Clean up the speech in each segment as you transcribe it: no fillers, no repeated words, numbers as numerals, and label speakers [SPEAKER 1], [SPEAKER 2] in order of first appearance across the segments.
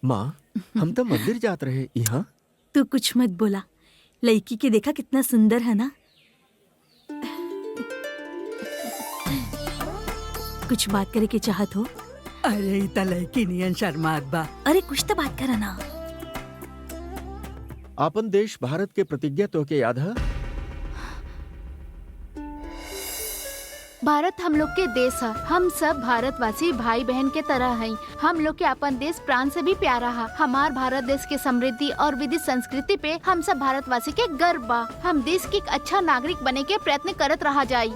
[SPEAKER 1] माँ, हम तो मंदिर जात रहे यहाँ।
[SPEAKER 2] तू कुछ मत बोला। लड़की के देखा कितना सुंदर है ना। कुछ बात करे के चाहत हो?
[SPEAKER 3] अरे इता लड़की नियन शर्मात बा।
[SPEAKER 2] अरे कुछ तो बात करा ना।
[SPEAKER 1] आपन देश भारत के प्रतिज्ञा तो के याद है?
[SPEAKER 4] भारत हम लोग के देश है। हम सब भारतवासी भाई बहन के तरह हैं। हम लोग के अपन देश प्राण से भी प्यारा है। हमार भारत देश के समृद्धि और विधि संस्कृति पे हम सब भारतवासी के गर्व बा। हम देश के एक अच्छा नागरिक बने के प्रयत्न करत रहा जाई।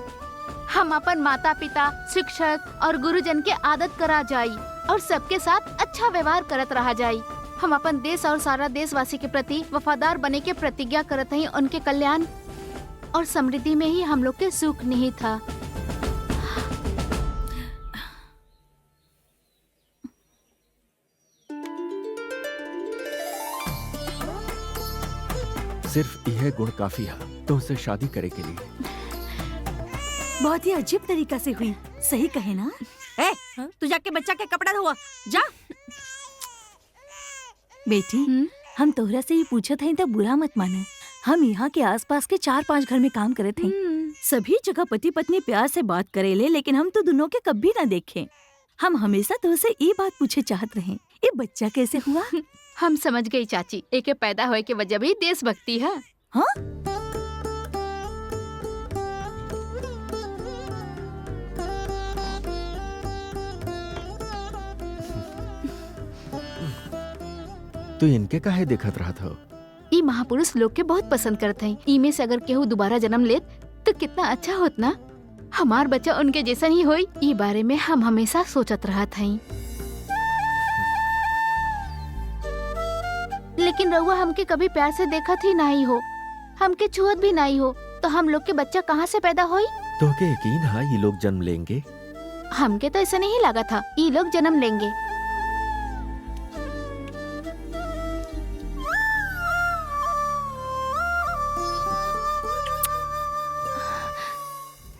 [SPEAKER 4] हम अपन माता पिता, शिक्षक और गुरुजन के आदत करा जाई और सबके साथ अच्छा व्यवहार करत रहा जाई। हम अपन देश और सारा देशवासी के प्रति वफादार बने के प्रतिज्ञा करत हैं। उनके कल्याण और समृद्धि में ही हम लोग के सुख निहित था।
[SPEAKER 1] सिर्फ यह गुण काफी है तो उसे शादी करे के लिए।
[SPEAKER 2] बहुत ही अजीब तरीका से हुई। सही कहे ना? ए, तू जाके बच्चा के कपड़ा धोआ जा। बेटी, हम तोहरा से ही पूछत हई तो बुरा मत माने। हम यहाँ के आसपास के 4-5 घर में काम करत हई। सभी जगह पति पत्नी प्यार से बात करेले, लेकिन हम तो दोनों के कभी ना देखे। हम हमेशा तो से ये बात पूछे चाहत रहे, ये बच्चा कैसे हुआ?
[SPEAKER 4] हम समझ गई चाची। एके पैदा होए के वजह भी देशभक्ति है।
[SPEAKER 2] हाँ?
[SPEAKER 1] तो इनके काहे देखत रहा था?
[SPEAKER 4] ई महापुरुष लोग के बहुत पसंद करते हैं। ई में से अगर केहू दोबारा जन्म लेत तो कितना अच्छा होत ना। हमार बच्चा उनके जैसा ही होई, ई बारे में हम हमेशा सोचत रहत हई। लेकिन रउआ हमके कभी प्यार से देखत ही नहीं हो, हमके छुअत भी नहीं हो, तो हम लोग के बच्चा कहाँ से पैदा होई?
[SPEAKER 1] तो के यकीन है ये लोग जन्म लेंगे?
[SPEAKER 4] हमके तो ऐसा नहीं लगा था ये लोग जन्म लेंगे।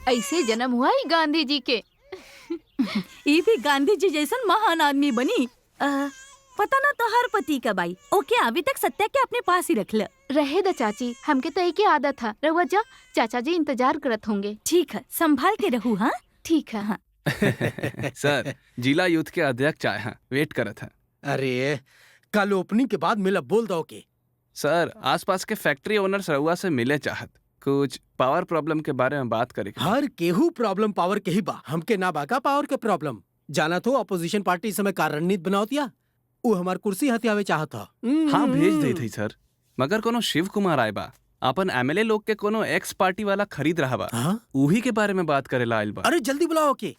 [SPEAKER 4] ऐसे जन्म हुआ ही गांधी जी के।
[SPEAKER 2] ये भी गांधी जी जैसन महान आदमी बनी। पता ना तो हर पति का बाई ओके अभी तक सत्या के अपने पास ही रख ले।
[SPEAKER 4] रहे द चाची, हमके तो एक ही आदत था। रहुआ जा, चाचा जी इंतजार करत होंगे।
[SPEAKER 2] ठीक है, संभाल के रहू। हाँ
[SPEAKER 4] ठीक है। हाँ।
[SPEAKER 5] सर, जिला यूथ के अध्यक्ष आए हैं, वेट करत हैं।
[SPEAKER 6] अरे कल ओपनिंग के बाद मिला बोल दो के।
[SPEAKER 5] सर, आसपास के फैक्ट्री ओनर्स रउआ से मिले चाहत, कुछ पावर प्रॉब्लम के बारे में बात करे।
[SPEAKER 6] हर केहू प्रॉब्लम पावर के ही बा। हमके ना बाका पावर के प्रॉब्लम। जाना तो अपोजिशन पार्टी इस समय का रणनीति बनावतिया। वो हमार कुर्सी हथियावे चाहत था।
[SPEAKER 5] हाँ, भेज दे थी सर, मगर कोनो शिव कुमार आए बा, अपन एमएलए लोग के कोनो एक्स पार्टी वाला खरीद रहा बा।
[SPEAKER 6] हाँ?
[SPEAKER 5] उही के बारे में बात करे ला आइल बा।
[SPEAKER 6] अरे जल्दी बुलाओ के।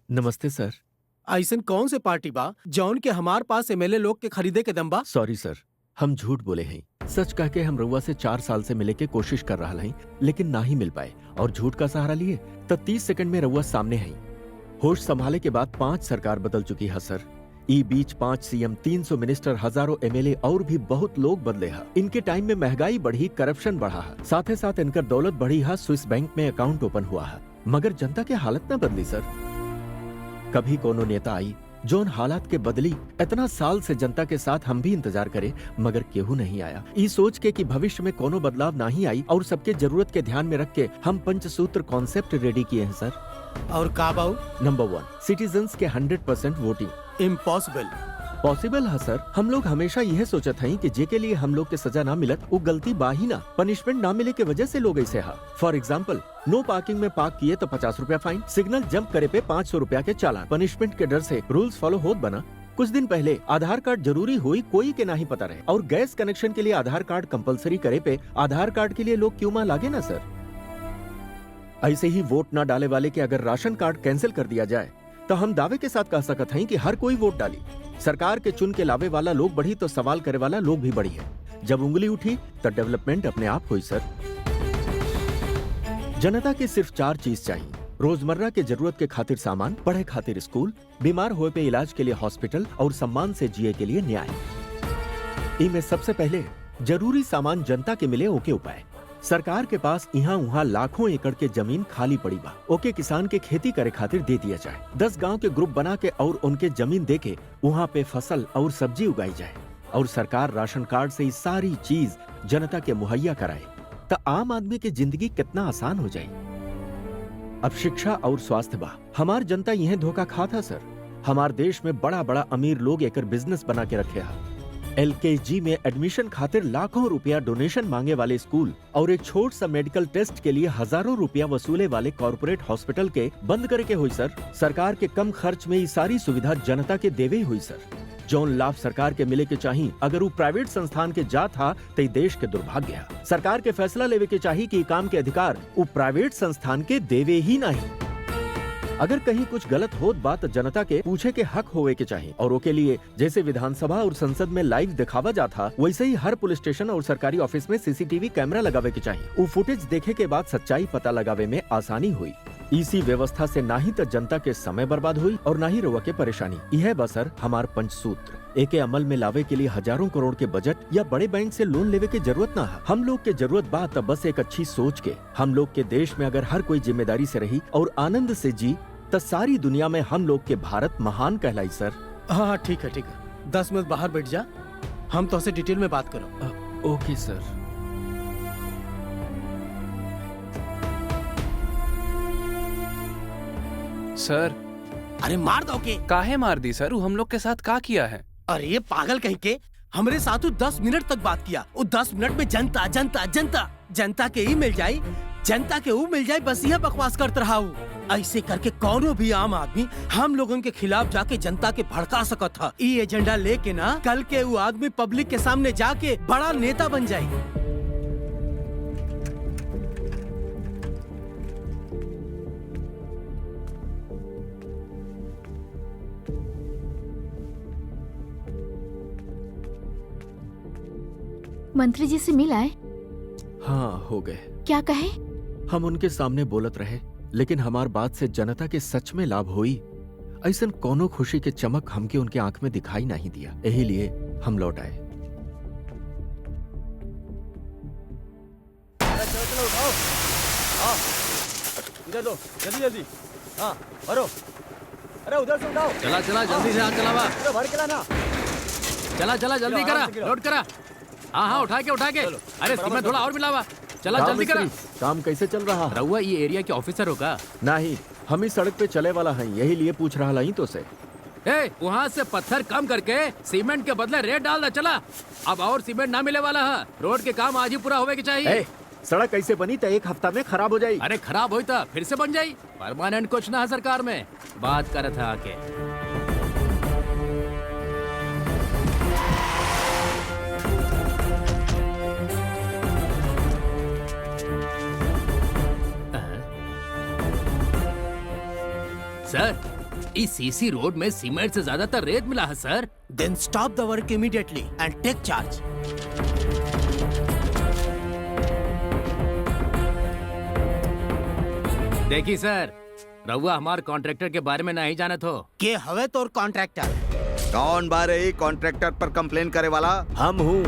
[SPEAKER 1] नमस्ते सर।
[SPEAKER 6] ऐसन कौन से पार्टी बा जौन के हमार पास एमएलए लोग के खरीदे के दम बा?
[SPEAKER 1] सॉरी सर, हम झूठ बोले हैं। सच कह के हम रउआ से 4 साल से मिले के कोशिश कर रहा हैं, लेकिन ना ही मिल पाए और झूठ का सहारा लिए तब 30 सेकंड में रउआ सामने है। होश संभाले के बाद 5 सरकार बदल चुकी है सर। ई बीच 5 सीएम, 300 मिनिस्टर, हजारों एमएलए और भी बहुत लोग बदले हैं। इनके टाइम में महंगाई बढ़ी, करप्शन बढ़ा है, साथ ही साथ इनकर दौलत बढ़ी है, स्विस बैंक में अकाउंट ओपन हुआ है, मगर जनता के हालत न बदली सर। कभी कोनो नेता आई जोन हालात के बदली। इतना साल से जनता के साथ हम भी इंतजार करे, मगर केहू नहीं आया। ई सोच के कि भविष्य में कोनो बदलाव नहीं आई और सबके जरूरत के ध्यान में रख के हम पंचसूत्र कॉन्सेप्ट रेडी किए हैं सर।
[SPEAKER 6] और का बाऊ?
[SPEAKER 1] नंबर 1, सिटीजन्स के 100% वोटिंग।
[SPEAKER 6] इम्पॉसिबल।
[SPEAKER 1] पॉसिबल है सर। हम लोग हमेशा यह सोचत हैं कि जे के लिए हम लोग के सजा ना मिलत वो गलती बाही ना, पनिशमेंट ना मिले के वजह से लोग ऐसे है। फॉर एग्जाम्पल, नो पार्किंग में पार्क किए तो 50 रुपया फाइन, सिग्नल जंप करे पे 500 रुपया के चालान। पनिशमेंट के डर से रूल्स फॉलो होत बना। कुछ दिन पहले आधार कार्ड जरूरी हुई कोई के ना ही पता रहे, और गैस कनेक्शन के लिए आधार कार्ड कंपलसरी करे पे आधार कार्ड के लिए लोग क्यों मां लागे ना सर। ऐसे ही वोट न डाले वाले के अगर राशन कार्ड कैंसिल कर दिया जाए तो हम दावे के साथ कह सकते हैं कि हर कोई वोट डाली। सरकार के चुन के लावे वाला लोग बढ़ी तो सवाल करे वाला लोग भी बढ़ी है। जब उंगली उठी तो डेवलपमेंट अपने आप हुई सर। जनता की सिर्फ 4 चीज चाहिए: रोजमर्रा के जरूरत के खातिर सामान, पढ़े खातिर स्कूल, बीमार होए पे इलाज के लिए हॉस्पिटल और सम्मान से जिए के लिए न्याय। इनमें सबसे पहले जरूरी सामान जनता के मिले ओके उपाय। सरकार के पास यहाँ वहाँ लाखों एकड़ के जमीन खाली पड़ी बा, ओके किसान के खेती करे खातिर दे दिया जाए। 10 गांव के ग्रुप बना के और उनके जमीन दे के वहाँ पे फसल और सब्जी उगाई जाए और सरकार राशन कार्ड से ये सारी चीज जनता के मुहैया कराए, तो आम आदमी की जिंदगी कितना आसान हो जाए। अब शिक्षा और स्वास्थ्य बा, हमार जनता यह धोखा खाता सर। हमार देश में बड़ा बड़ा अमीर लोग एकर बिजनेस बना के रखे हैं। LKG में एडमिशन खातिर लाखों रुपया डोनेशन मांगे वाले स्कूल और एक छोट सा मेडिकल टेस्ट के लिए हजारों रुपया वसूले वाले कॉर्पोरेट हॉस्पिटल के बंद करे के हुई सर। सरकार के कम खर्च में ये सारी सुविधा जनता के देवे हुई सर। जौन लाभ सरकार के मिले के चाहिए, अगर वो प्राइवेट संस्थान के जा था तो देश के दुर्भाग्य है। सरकार के फैसला लेवे के चाहिए कि काम के अधिकार वो प्राइवेट संस्थान के देवे ही नहीं। अगर कहीं कुछ गलत होत बा तो जनता के पूछे के हक होवे के चाहिए और ओके लिए जैसे विधानसभा और संसद में लाइव दिखावा जाता, वैसे ही हर पुलिस स्टेशन और सरकारी ऑफिस में CCTV कैमरा लगावे के चाहिए। वो फुटेज देखे के बाद सच्चाई पता लगावे में आसानी हुई। इसी व्यवस्था से ना ही तो जनता के समय बर्बाद हुई और ना ही रउआ के परेशानी। यह बसर हमार पंचसूत्र एके अमल में लावे के लिए हजारों करोड़ के बजट या बड़े बैंक से लोन लेवे के जरूरत ना है। हम लोग के जरूरत बा तब बस एक अच्छी सोच के। हम लोग के देश में अगर हर कोई जिम्मेदारी से रही और आनंद से जी तो सारी दुनिया में हम लोग के भारत महान कहलाई सर।
[SPEAKER 6] हाँ ठीक है 10 मिनट बाहर बैठ जा, हम तो से डिटेल में बात करो।
[SPEAKER 1] ओके सर।
[SPEAKER 5] सर
[SPEAKER 6] अरे मार दो के।
[SPEAKER 5] काहे मार दी सर? वो हम लोग के साथ का किया है?
[SPEAKER 6] अरे ये पागल कहीं के, हमरे साथ 10 मिनट तक बात किया। वो 10 मिनट में जनता जनता जनता जनता के ही मिल जाये, जनता के वो मिल जाए, बस यह बकवास करते रहा हूँ। ऐसे करके कौनो भी आम आदमी हम लोगों के खिलाफ जाके जनता के भड़का सकता था। ये एजेंडा लेके ना कल के वो आदमी पब्लिक के सामने जाके बड़ा नेता बन जाए।
[SPEAKER 4] मंत्री जी से मिला है?
[SPEAKER 1] हाँ हो गए।
[SPEAKER 4] क्या कहे?
[SPEAKER 1] हम उनके सामने बोलत रहे, लेकिन हमार बात से जनता के सच में लाभ हुई। ऐसन कोनो खुशी के चमक हमके उनके आंख में दिखाई नहीं दिया, यही लिए हम लौट आए।
[SPEAKER 7] चलो उठाओ, हाँ इधर दो, जल्दी जल्दी, हाँ भरो। अरे उधर से उठाओ।
[SPEAKER 8] चला चला जल्दी से हाथ चलावा।
[SPEAKER 7] अरे भर के लाना।
[SPEAKER 8] चला चला जल्दी करा, लोड करा। हाँ हाँ उठा के। अरे सीमेंट थोड़ा और मिलावा। चला जल्दी करा।
[SPEAKER 1] काम कैसे चल रहा है?
[SPEAKER 8] रहुआ ये एरिया के ऑफिसर होगा?
[SPEAKER 1] नहीं, हम इस सड़क पे चले वाला हैं, यही लिए पूछ रहा लाई तो से।
[SPEAKER 8] वहाँ से पत्थर कम करके सीमेंट के बदले रेत डाल दे। चला, अब और सीमेंट ना मिले वाला है। रोड के काम आज ही पूरा होवे के चाहिए।
[SPEAKER 1] सड़क कैसे बनी तो 1 हफ्ता में खराब हो जाये।
[SPEAKER 8] अरे खराब होई तो फिर से बन जाये। परमानेंट कुछ ना है सरकार में। बात कर था आके। सर, इस सीसी रोड में सीमेंट से ज्यादातर रेत मिला है सर।
[SPEAKER 6] Then stop the work immediately and take charge.
[SPEAKER 8] देखिए सर, रहुआ हमारे कॉन्ट्रैक्टर के बारे में नहीं जानत हो।
[SPEAKER 6] के हवे तोर कॉन्ट्रैक्टर?
[SPEAKER 9] कौन बारे ही कॉन्ट्रैक्टर पर कंप्लेन करे वाला?
[SPEAKER 1] हम हूँ।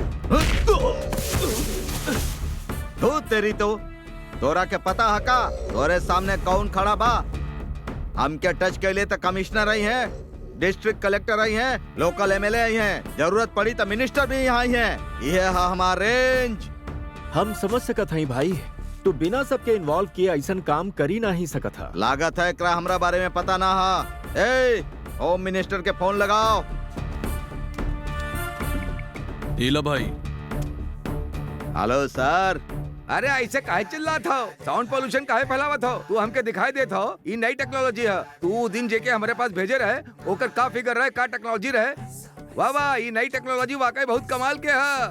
[SPEAKER 9] तू तेरी तो तोरा के पता है का तोरे सामने कौन खड़ा बा? हम क्या टच के लिए तो कमिश्नर आई हैं, डिस्ट्रिक्ट कलेक्टर आई हैं, लोकल MLA आई हैं, जरूरत पड़ी तो मिनिस्टर भी यहाँ आई हैं। ये है हमारा रेंज।
[SPEAKER 1] हम समझ सकत हई भाई, तो बिना सबके इन्वॉल्व किए ऐसा काम करी ना ही सकत था।
[SPEAKER 9] लागत है एकरा हमरा बारे में पता ना हा। होम मिनिस्टर के फोन लगाओ।
[SPEAKER 5] लो भाई।
[SPEAKER 9] हेलो सर।
[SPEAKER 7] अरे ऐसे काहे चिल्ला था? साउंड पोल्यूशन काहे फैलावा था? तू हमके दिखाई दे था, ये नई टेक्नोलॉजी है। तू दिन जेके हमारे पास भेजे रहे, ओकर का फिगर रहे, का टेक्नोलॉजी रहे। वाह वाह, ये नई टेक्नोलॉजी वाकई बहुत कमाल के है।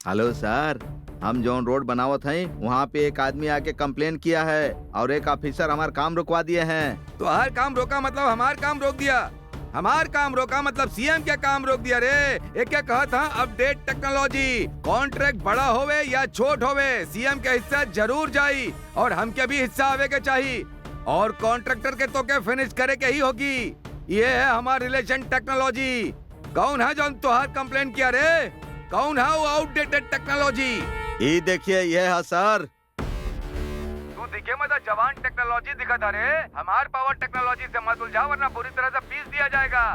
[SPEAKER 9] हेलो सर, हम जौन रोड बनावत हैं वहाँ पे एक आदमी आके कंप्लेन किया है और एक ऑफिसर हमार काम रुकवा दिए हैं।
[SPEAKER 7] तो हर काम रोका मतलब हमार काम रोक दिया? हमार काम रोका मतलब सीएम क्या काम रोक दिया रे? एक क्या कहा था, अपडेट टेक्नोलॉजी। कॉन्ट्रैक्ट बड़ा होवे या छोट होवे, सीएम के हिस्सा जरूर जाई और हम के भी हिस्सा आवे के चाहिए। और कॉन्ट्रैक्टर के तो के फिनिश करे के ही होगी। ये है हमार रिलेशन टेक्नोलॉजी। कौन है जो तुहार कंप्लेन किया रे? कौन है वो आउटडेटेड टेक्नोलॉजी?
[SPEAKER 9] ये देखिए ये है सर।
[SPEAKER 7] तू दिखे मतलब जवान टेक्नोलॉजी दिखा था रे। हमार पावर टेक्नोलॉजी से मत उलझा वरना पूरी तरह से पीस दिया जाएगा।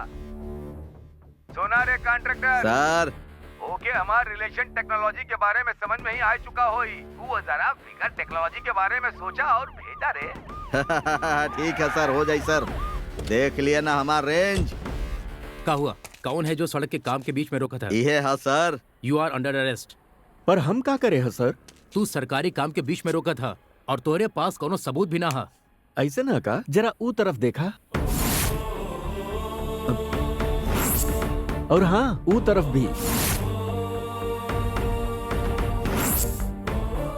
[SPEAKER 7] सोना रे कॉन्ट्रैक्टर।
[SPEAKER 9] सर
[SPEAKER 7] ओके, हमार रिलेशन टेक्नोलॉजी के बारे में समझ में ही आ चुका होई। तू जरा फिगर टेक्नोलॉजी के बारे में सोचा और भेजा रे।
[SPEAKER 9] ठीक है सर, हो जाए सर। देख लिया ना हमार रेंज।
[SPEAKER 8] क्या हुआ? कौन है जो सड़क के काम के बीच में रोका था?
[SPEAKER 9] ये है sir.
[SPEAKER 8] You are under arrest.
[SPEAKER 1] पर हम का करे है सर?
[SPEAKER 8] तू सरकारी काम के बीच में रोका था और तोरे पास कोनो सबूत भी ना है।
[SPEAKER 1] ऐसे ना का, जरा ऊ तरफ देखा। और हाँ, ऊ तरफ भी।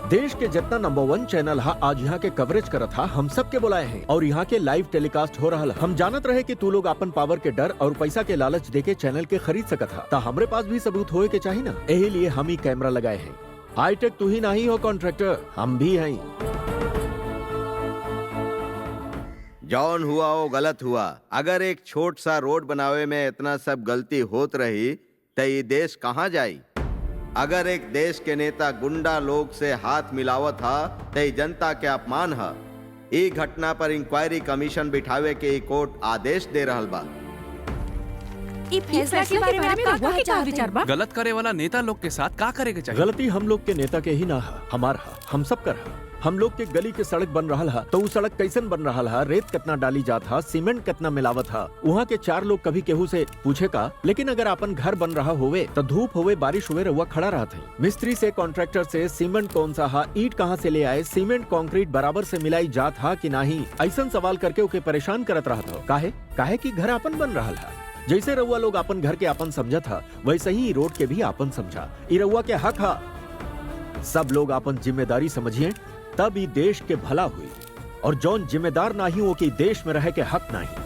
[SPEAKER 1] देश के जितना नंबर 1 चैनल हा आज यहाँ के कवरेज करत हा, हम सब के बुलाए हैं और यहाँ के लाइव टेलीकास्ट हो रहा। हम जानत रहे कि तू लोग अपन पावर के डर और पैसा के लालच देके चैनल के खरीद सकत हा, ता हमरे पास भी सबूत होए के चाहिए ना। यही लिए हम ही कैमरा लगाए हैं। हाईटेक तू ही नहीं हो कॉन्ट्रैक्टर, हम भी हैं।
[SPEAKER 9] जौन हुआ वो गलत हुआ। अगर एक छोट सा रोड बनावे में इतना सब गलती होत रही तो ये देश कहाँ जाई? अगर एक देश के नेता गुंडा लोग से हाथ मिलावत हा तो ये जनता के अपमान है। ये घटना पर इंक्वायरी कमीशन बिठावे के कोर्ट आदेश दे रहल बा।
[SPEAKER 2] ई फैसला के बारे में आपका क्या विचार बा?
[SPEAKER 5] गलत करे वाला नेता लोग के साथ का करे के चाहिए?
[SPEAKER 1] गलती हम लोग के नेता के ही ना हा, हमार हा, हम सब कर हा। हम लोग के गली के सड़क बन रहा तो वो सड़क कैसन बन रहा हा, रेत कितना डाली जात हा, सीमेंट कितना मिलावत हा। वहाँ के 4 लोग कभी केहू से पूछे का। लेकिन अगर अपन घर बन रहा होवे तो धूप होवे बारिश होवे रहुआ खड़ा रहा थे। मिस्त्री से कॉन्ट्रैक्टर से सीमेंट कौन सा हा, ईट कहाँ से ले आए, सीमेंट कंक्रीट बराबर से मिलाई जात हा कि नहीं, ऐसा सवाल करके ओके परेशान करत रहा था। काहे कि घर अपन बन रहा था। जैसे रउआ लोग अपन घर के अपन समझा था, वैसे ही रोड के भी अपन समझा। ई रउआ के हक हा। सब लोग अपन जिम्मेदारी समझिए, तब ई देश के भला हुई। और जौन जिम्मेदार नहीं हो कि देश में रहे के हक नहीं।